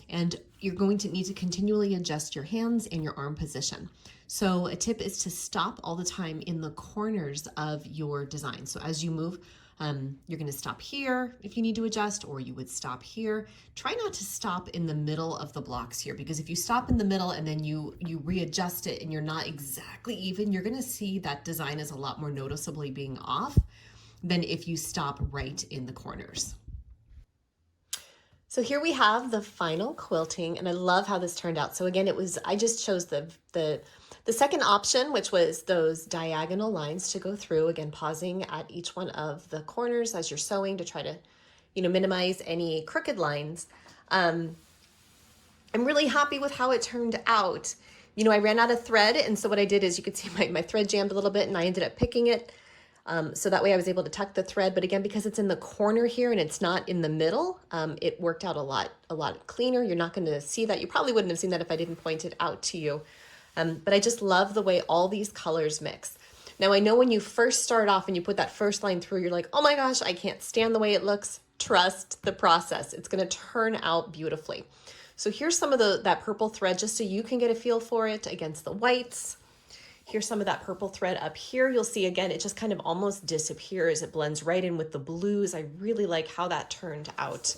And you're going to need to continually adjust your hands and your arm position. So a tip is to stop all the time in the corners of your design. So as you move, you're going to stop here if you need to adjust, or you would stop here. Try not to stop in the middle of the blocks here, because if you stop in the middle and then you readjust it and you're not exactly even, you're going to see that design is a lot more noticeably being off than if you stop right in the corners. So here we have the final quilting, and I love how this turned out. So again, I just chose the second option, which was those diagonal lines to go through, again, pausing at each one of the corners as you're sewing to try to, minimize any crooked lines. I'm really happy with how it turned out. I ran out of thread, and so what I did is, you could see my thread jammed a little bit, and I ended up picking it. So that way I was able to tuck the thread, but again, because it's in the corner here and it's not in the middle, it worked out a lot cleaner. You're not going to see that. You probably wouldn't have seen that if I didn't point it out to you. But I just love the way all these colors mix. Now I know when you first start off and you put that first line through, you're like, oh my gosh, I can't stand the way it looks. Trust the process. It's going to turn out beautifully. So here's some of that purple thread, just so you can get a feel for it against the whites. Here's some of that purple thread up here. You'll see, again, it just kind of almost disappears. It blends right in with the blues. I really like how that turned out.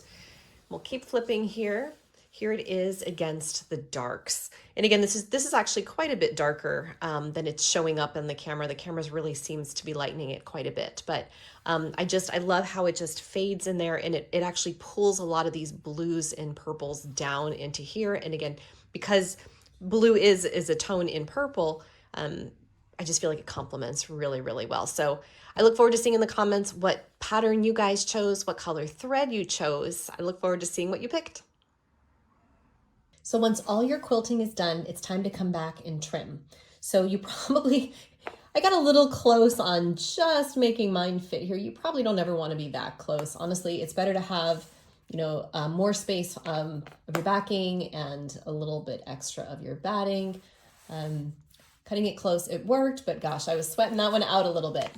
We'll keep flipping here. Here it is against the darks. And again, this is actually quite a bit darker than it's showing up in the camera. The camera really seems to be lightening it quite a bit. But I love how it just fades in there, and it actually pulls a lot of these blues and purples down into here. And again, because blue is a tone in purple, I just feel like it complements really, really well. So I look forward to seeing in the comments what pattern you guys chose, what color thread you chose. I look forward to seeing what you picked. So once all your quilting is done, it's time to come back and trim. So I got a little close on just making mine fit here. You probably don't ever want to be that close. Honestly, it's better to have, more space of your backing and a little bit extra of your batting. Cutting it close, it worked, but gosh, I was sweating that one out a little bit.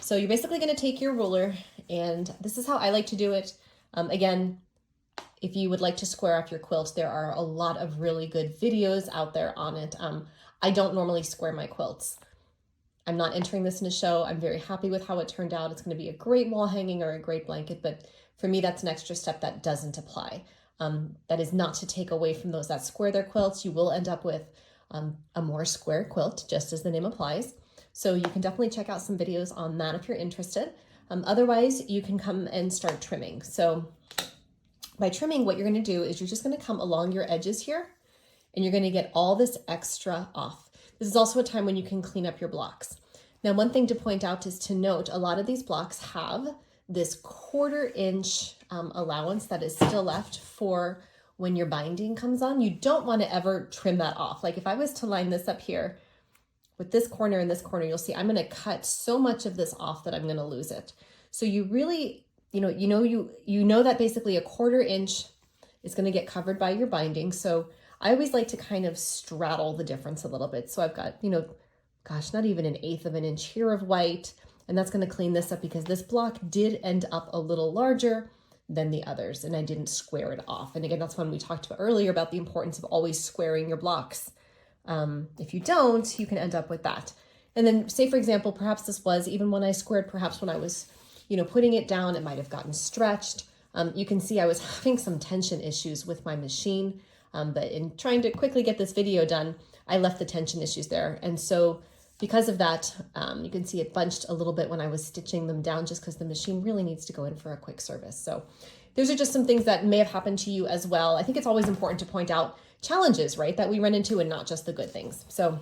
So you're basically going to take your ruler, and this is how I like to do it. Again, if you would like to square up your quilt, there are a lot of really good videos out there on it. I don't normally square my quilts. I'm not entering this in a show. I'm very happy with how it turned out. It's going to be a great wall hanging or a great blanket, but for me, that's an extra step that doesn't apply. That is not to take away from those that square their quilts. You will end up with a more square quilt, just as the name applies. So you can definitely check out some videos on that if you're interested. Otherwise, you can come and start trimming. So by trimming, what you're going to do is you're just going to come along your edges here, and you're going to get all this extra off. This is also a time when you can clean up your blocks. Now, one thing to point out is to note a lot of these blocks have this 1/4 inch allowance that is still left for when your binding comes on. You don't want to ever trim that off. Like if I was to line this up here with this corner and this corner, you'll see I'm going to cut so much of this off that I'm going to lose it. So you really, you know that basically a 1/4 inch is going to get covered by your binding. So I always like to kind of straddle the difference a little bit. So I've got, gosh, not even 1/8 of an inch here of white, and that's going to clean this up because this block did end up a little larger than the others, and I didn't square it off. And again, that's when we talked about earlier about the importance of always squaring your blocks. If you don't, you can end up with that. And then say, for example, perhaps this was, even when I squared, perhaps when I was, putting it down, it might have gotten stretched. You can see I was having some tension issues with my machine, but in trying to quickly get this video done, I left the tension issues there. And so because of that, you can see it bunched a little bit when I was stitching them down, just because the machine really needs to go in for a quick service. So those are just some things that may have happened to you as well. I think it's always important to point out challenges, right, that we run into, and not just the good things. So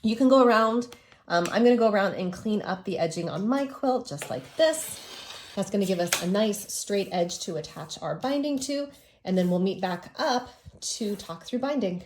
you can go around. I'm going to go around and clean up the edging on my quilt just like this. That's going to give us a nice straight edge to attach our binding to, and then we'll meet back up to talk through binding.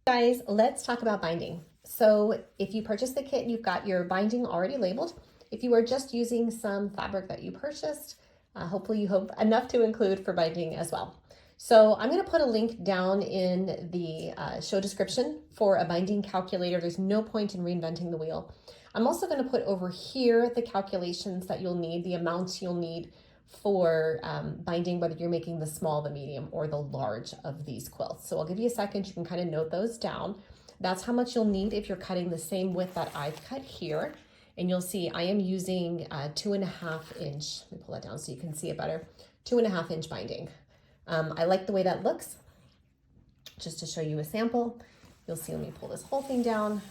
Guys, let's talk about binding. So if you purchase the kit, you've got your binding already labeled. If you are just using some fabric that you purchased, hopefully you hope enough to include for binding as well. So I'm going to put a link down in the show description for a binding calculator. There's no point in reinventing the wheel. I'm also going to put over here the calculations that you'll need, the amounts you'll need for binding, whether you're making the small, the medium, or the large of these quilts. So I'll give you a second, you can kind of note those down. That's how much you'll need if you're cutting the same width that I've cut here. And you'll see I am using 2.5 inch, let me pull that down so you can see it better, 2.5 inch binding. I like the way that looks. Just to show you a sample, you'll see, let me pull this whole thing down.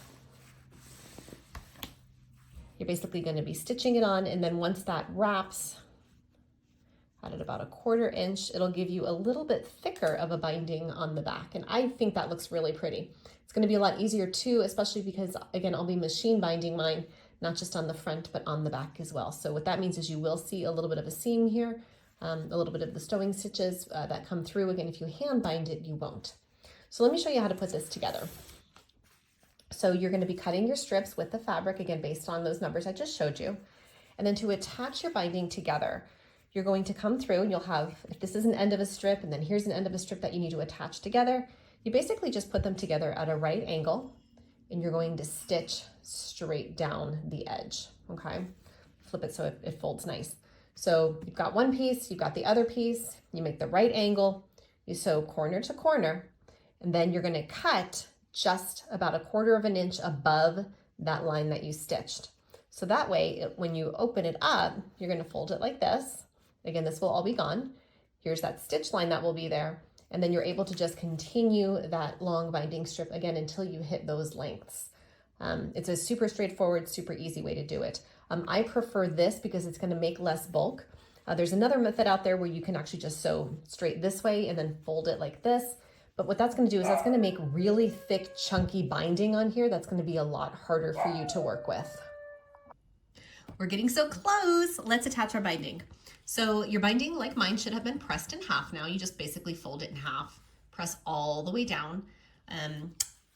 You're basically going to be stitching it on, and then once that wraps at about 1/4 inch, it'll give you a little bit thicker of a binding on the back, and I think that looks really pretty. It's going to be a lot easier too, especially because, again, I'll be machine binding mine, not just on the front, but on the back as well. So what that means is you will see a little bit of a seam here, a little bit of the stowing stitches that come through. Again, if you hand bind it, you won't. So let me show you how to put this together. So you're going to be cutting your strips with the fabric, again, based on those numbers I just showed you. And then to attach your binding together, you're going to come through and you'll have, if this is an end of a strip and then here's an end of a strip that you need to attach together, you basically just put them together at a right angle and you're going to stitch straight down the edge, okay? Flip it so it folds nice. So you've got one piece, you've got the other piece, you make the right angle, you sew corner to corner, and then you're gonna cut just about 1/4 inch above that line that you stitched. So that way, when you open it up, you're gonna fold it like this. Again, this will all be gone. Here's that stitch line that will be there. And then you're able to just continue that long binding strip again until you hit those lengths. It's a super straightforward, super easy way to do it. I prefer this because it's gonna make less bulk. There's another method out there where you can actually just sew straight this way and then fold it like this. But what that's gonna do is that's gonna make really thick, chunky binding on here. That's gonna be a lot harder for you to work with. We're getting so close. Let's attach our binding. So your binding, like mine, should have been pressed in half now. You just basically fold it in half, press all the way down.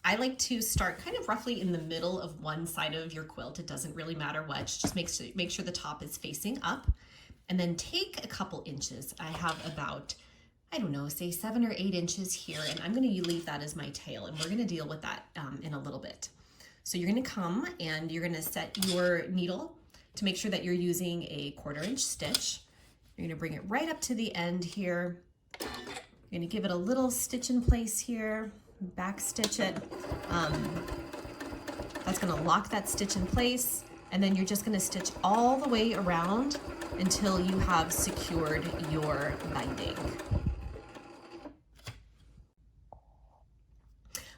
I like to start kind of roughly in the middle of one side of your quilt. It doesn't really matter which, just make sure the top is facing up. And then take a couple inches. I have about, I don't know, say 7 or 8 inches here, and I'm gonna leave that as my tail, and we're gonna deal with that in a little bit. So you're gonna come and you're gonna set your needle to make sure that you're using a 1/4 inch stitch. You're gonna bring it right up to the end here. You're gonna give it a little stitch in place here, back stitch it. That's gonna lock that stitch in place, and then you're just gonna stitch all the way around until you have secured your binding.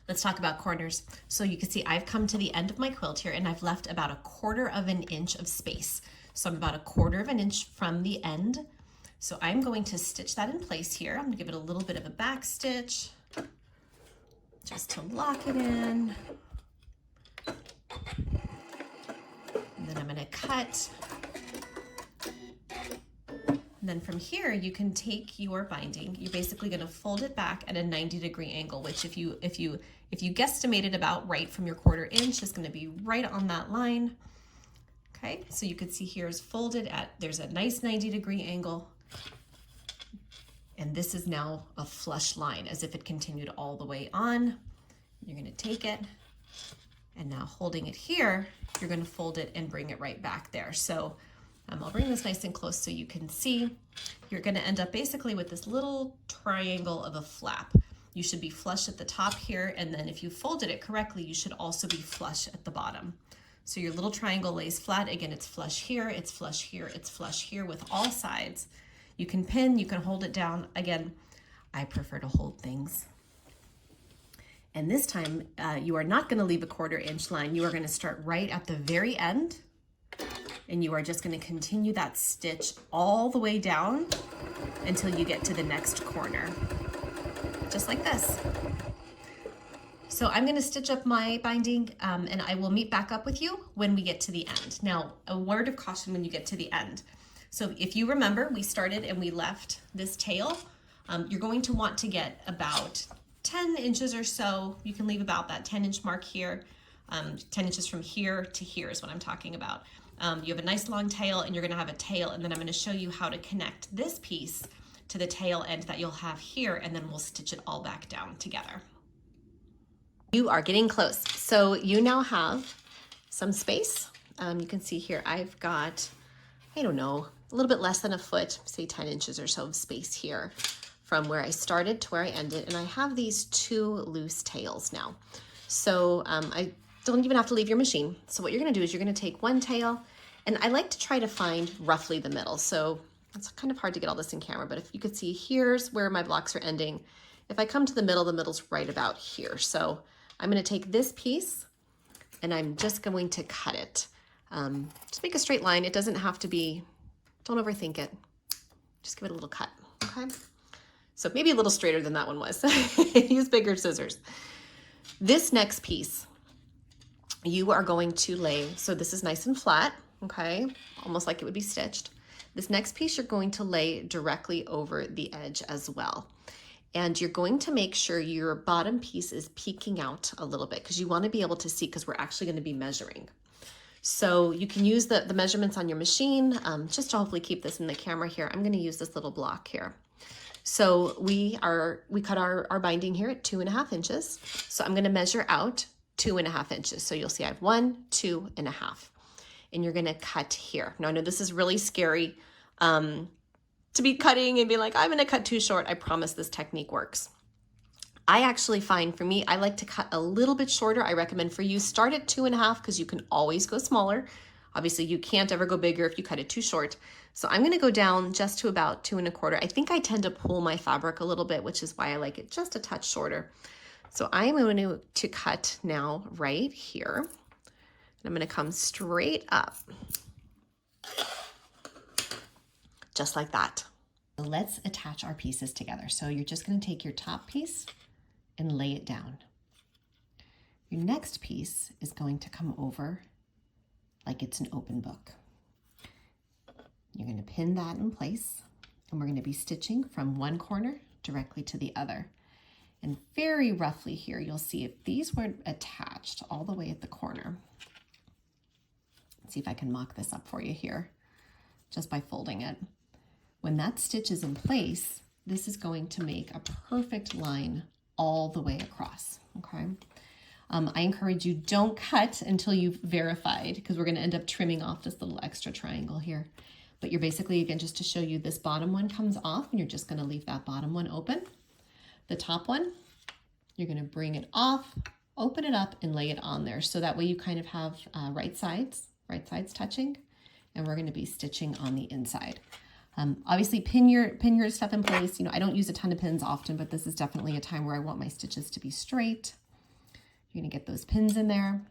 Let's talk about corners. So you can see I've come to the end of my quilt here and I've left about 1/4 inch of space. So I'm about 1/4 inch from the end. So I'm going to stitch that in place here. I'm gonna give it a little bit of a back stitch just to lock it in. And then I'm gonna cut. And then from here, you can take your binding. You're basically gonna fold it back at a 90-degree angle, which if you guesstimate it about right from your 1/4 inch, is gonna be right on that line. Okay, so you can see here is folded at, there's a nice 90-degree angle. And this is now a flush line, as if it continued all the way on. You're gonna take it, and now holding it here, you're gonna fold it and bring it right back there. So I'll bring this nice and close so you can see. You're gonna end up basically with this little triangle of a flap. You should be flush at the top here, and then if you folded it correctly, you should also be flush at the bottom. So your little triangle lays flat. Again, it's flush here, it's flush here, it's flush here with all sides. You can pin, you can hold it down. Again, I prefer to hold things. And this time, you are not gonna leave a 1/4 inch line. You are gonna start right at the very end, and you are just gonna continue that stitch all the way down until you get to the next corner, just like this. So I'm gonna stitch up my binding and I will meet back up with you when we get to the end. Now, a word of caution when you get to the end. So if you remember, we started and we left this tail. You're going to want to get about 10 inches or so. You can leave about that 10-inch mark here. 10 inches from here to here is what I'm talking about. You have a nice long tail, and you're gonna have a tail, and then I'm gonna show you how to connect this piece to the tail end that you'll have here, and then we'll stitch it all back down together. You are getting close. So you now have some space You can see here I've got, I don't know, a little bit less than a foot, say 10 inches or so of space here from where I started to where I ended. And I have these 2 loose tails now. So I don't even have to leave your machine. So what you're gonna do is you're gonna take one tail, and I like to try to find roughly the middle. So it's kind of hard to get all this in camera, but if you could see, here's where my blocks are ending. If I come to the middle's right about here. So I'm gonna take this piece and I'm just going to cut it. Just make a straight line. It doesn't have to be, don't overthink it. Just give it a little cut, okay? So maybe a little straighter than that one was. Use bigger scissors. This next piece, you are going to lay, so this is nice and flat, okay? Almost like it would be stitched. This next piece you're going to lay directly over the edge as well. And you're going to make sure your bottom piece is peeking out a little bit because you want to be able to see, because we're actually going to be measuring. So you can use the measurements on your machine, just to hopefully keep this in the camera here. I'm going to use this little block here. So we cut our binding here at 2.5 inches. So I'm going to measure out 2.5 inches. So you'll see I have 1, 2.5, and you're going to cut here. Now I know this is really scary to be cutting and be like, I'm going to cut too short. I promise this technique works. I actually find, for me, I like to cut a little bit shorter. I recommend for you, start at 2.5 because you can always go smaller. Obviously you can't ever go bigger if you cut it too short. So I'm going to go down just to about 2.25. I think I tend to pull my fabric a little bit, which is why I like it just a touch shorter. So I'm going to cut now right here. And I'm going to come straight up. Just like that. Let's attach our pieces together. So you're just going to take your top piece and lay it down. Your next piece is going to come over like it's an open book. You're going to pin that in place, and we're going to be stitching from one corner directly to the other. And very roughly here, you'll see if these were attached all the way at the corner. Let's see if I can mock this up for you here, just by folding it. When that stitch is in place, this is going to make a perfect line all the way across, okay? I encourage you, don't cut until you've verified, because we're going to end up trimming off this little extra triangle here. But you're basically, again, just to show you, this bottom one comes off, and you're just going to leave that bottom one open. The top one, you're going to bring it off, open it up, and lay it on there. So that way you kind of have right sides touching, and we're going to be stitching on the inside. Obviously pin your stuff in place. You know, I don't use a ton of pins often, but this is definitely a time where I want my stitches to be straight. You're going to get those pins in there.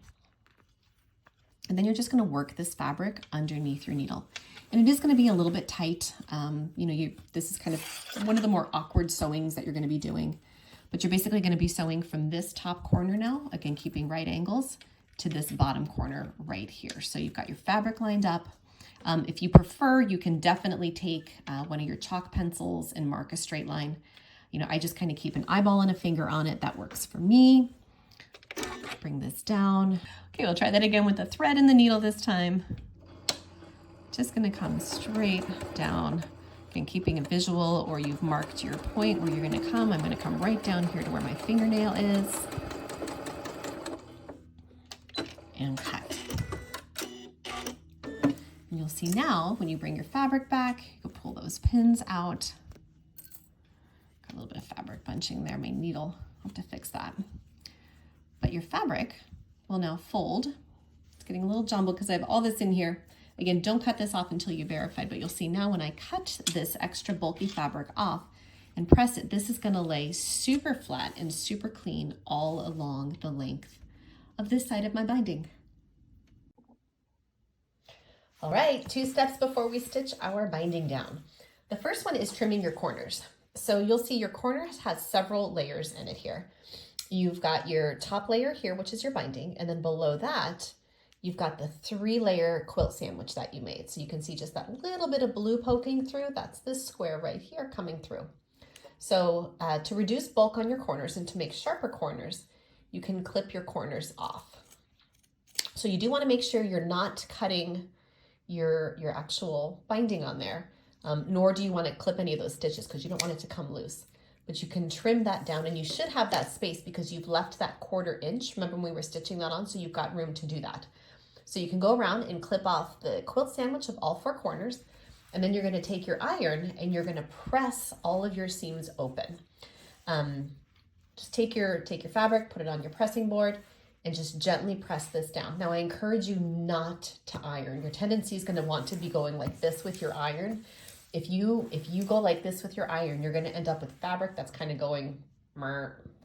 And then you're just going to work this fabric underneath your needle. And it is going to be a little bit tight. You know, this is kind of one of the more awkward sewings that you're going to be doing. But you're basically going to be sewing from this top corner now, again, keeping right angles, to this bottom corner right here. So you've got your fabric lined up. If you prefer, you can definitely take one of your chalk pencils and mark a straight line. You know, I just kind of keep an eyeball and a finger on it. That works for me. Bring this down. Okay, we'll try that again with the thread and the needle this time. Just gonna come straight down. Again, keeping a visual, or you've marked your point where you're gonna come. I'm gonna come right down here to where my fingernail is. And cut. And you'll see now, when you bring your fabric back, you can pull those pins out. Got a little bit of fabric bunching there. My needle, I'll have to fix that. But your fabric will now fold. It's getting a little jumbled because I have all this in here. Again, don't cut this off until you verified, but you'll see now when I cut this extra bulky fabric off and press it, this is gonna lay super flat and super clean all along the length of this side of my binding. All right, 2 steps before we stitch our binding down. The first one is trimming your corners. So you'll see your corners has several layers in it here. You've got your top layer here, which is your binding, and then below that, you've got the 3-layer quilt sandwich that you made. So you can see just that little bit of blue poking through. That's this square right here coming through. So to reduce bulk on your corners and to make sharper corners, you can clip your corners off. So you do want to make sure you're not cutting your actual binding on there, nor do you want to clip any of those stitches because you don't want it to come loose. But you can trim that down, and you should have that space because you've left that 1/4 inch. Remember when we were stitching that on, so you've got room to do that. So you can go around and clip off the quilt sandwich of all 4 corners, and then you're going to take your iron and you're going to press all of your seams open. Just take your fabric, put it on your pressing board, and just gently press this down. Now I encourage you not to iron. Your tendency is going to want to be going like this with your iron. If you go like this with your iron, you're going to end up with fabric that's kind of going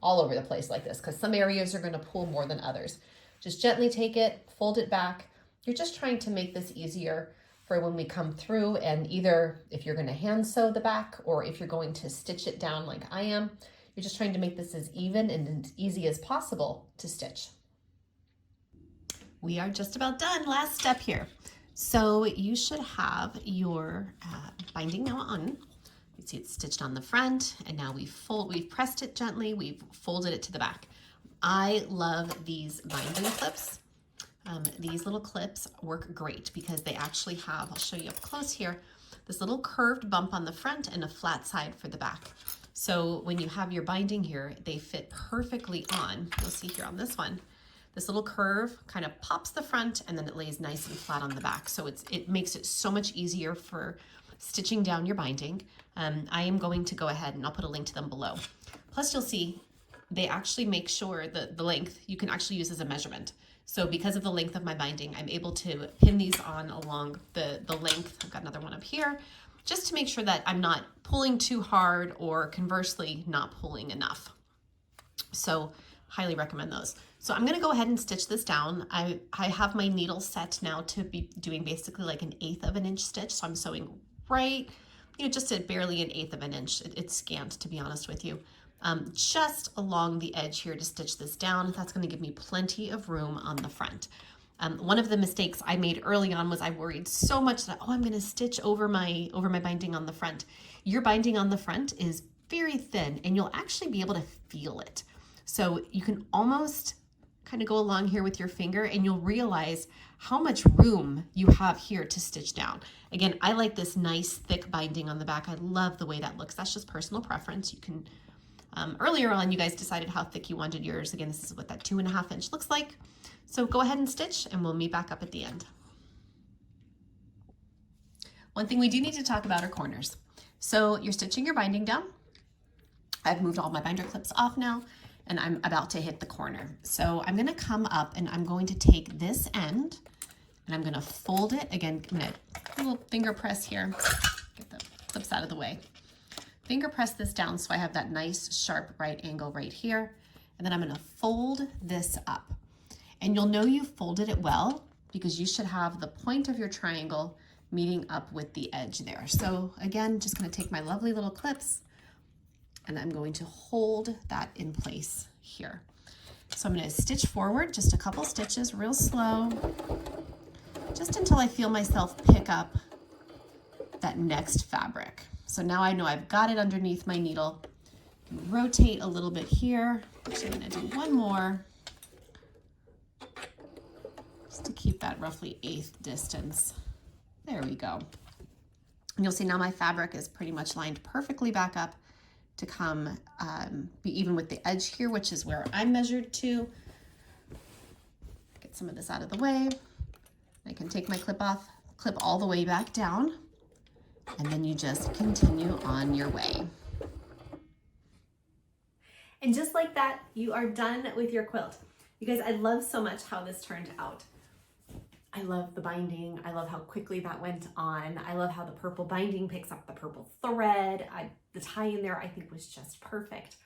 all over the place like this, because some areas are going to pull more than others. Just gently take it, fold it back. You're just trying to make this easier for when we come through, and either if you're going to hand sew the back or if you're going to stitch it down like I am, you're just trying to make this as even and as easy as possible to stitch. We are just about done. Last step here. So you should have your binding now on. You see it's stitched on the front, and now we've pressed it gently, we've folded it to the back. I love these binding clips. These little clips work great because they actually have, I'll show you up close here, this little curved bump on the front and a flat side for the back. So when you have your binding here, they fit perfectly on. You'll see here on this one, this little curve kind of pops the front and then it lays nice and flat on the back. So it makes it so much easier for stitching down your binding. I am going to go ahead and I'll put a link to them below. Plus you'll see they actually make sure that the length you can actually use as a measurement. So because of the length of my binding, I'm able to pin these on along the length. I've got another one up here, just to make sure that I'm not pulling too hard or conversely not pulling enough. So highly recommend those. So I'm gonna go ahead and stitch this down. I have my needle set now to be doing basically like 1/8 of an inch stitch. So I'm sewing right, just at barely 1/8 of an inch. It's scant, to be honest with you. Just along the edge here to stitch this down. That's going to give me plenty of room on the front. One of the mistakes I made early on was I worried so much that, I'm going to stitch over my binding on the front. Your binding on the front is very thin and you'll actually be able to feel it. So you can almost kind of go along here with your finger and you'll realize how much room you have here to stitch down. Again, I like this nice thick binding on the back. I love the way that looks. That's just personal preference. You can earlier on, you guys decided how thick you wanted yours. Again, this is what that 2.5 inch looks like. So go ahead and stitch and we'll meet back up at the end. One thing we do need to talk about are corners. So you're stitching your binding down. I've moved all my binder clips off now and I'm about to hit the corner. So I'm gonna come up and I'm going to take this end and I'm gonna fold it. Again, I'm gonna do a little finger press here, get the clips out of the way. Finger press this down so I have that nice sharp right angle right here. And then I'm gonna fold this up. And you'll know you've folded it well because you should have the point of your triangle meeting up with the edge there. So again, just gonna take my lovely little clips and I'm going to hold that in place here. So I'm gonna stitch forward just a couple stitches real slow, just until I feel myself pick up that next fabric. So now I know I've got it underneath my needle. Rotate a little bit here. Actually, I'm gonna do one more just to keep that roughly 1/8 distance. There we go. And you'll see now my fabric is pretty much lined perfectly back up to come be even with the edge here, which is where I'm measured to. Get some of this out of the way. I can take my clip off, clip all the way back down. And then you just continue on your way. And just like that, you are done with your quilt. You guys, I love so much how this turned out. I love the binding. I love how quickly that went on. I love how the purple binding picks up the purple thread. The tie in there I think was just perfect.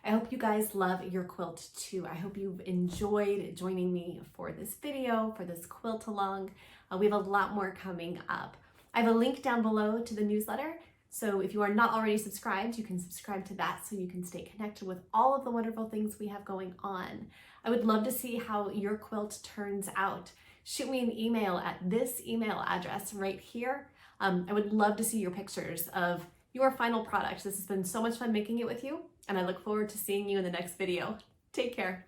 I hope you guys love your quilt too. I hope you've enjoyed joining me for this video, for this quilt along. We have a lot more coming up. I have a link down below to the newsletter. So if you are not already subscribed, you can subscribe to that so you can stay connected with all of the wonderful things we have going on. I would love to see how your quilt turns out. Shoot me an email at this email address right here. I would love to see your pictures of your final product. This has been so much fun making it with you, and I look forward to seeing you in the next video. Take care.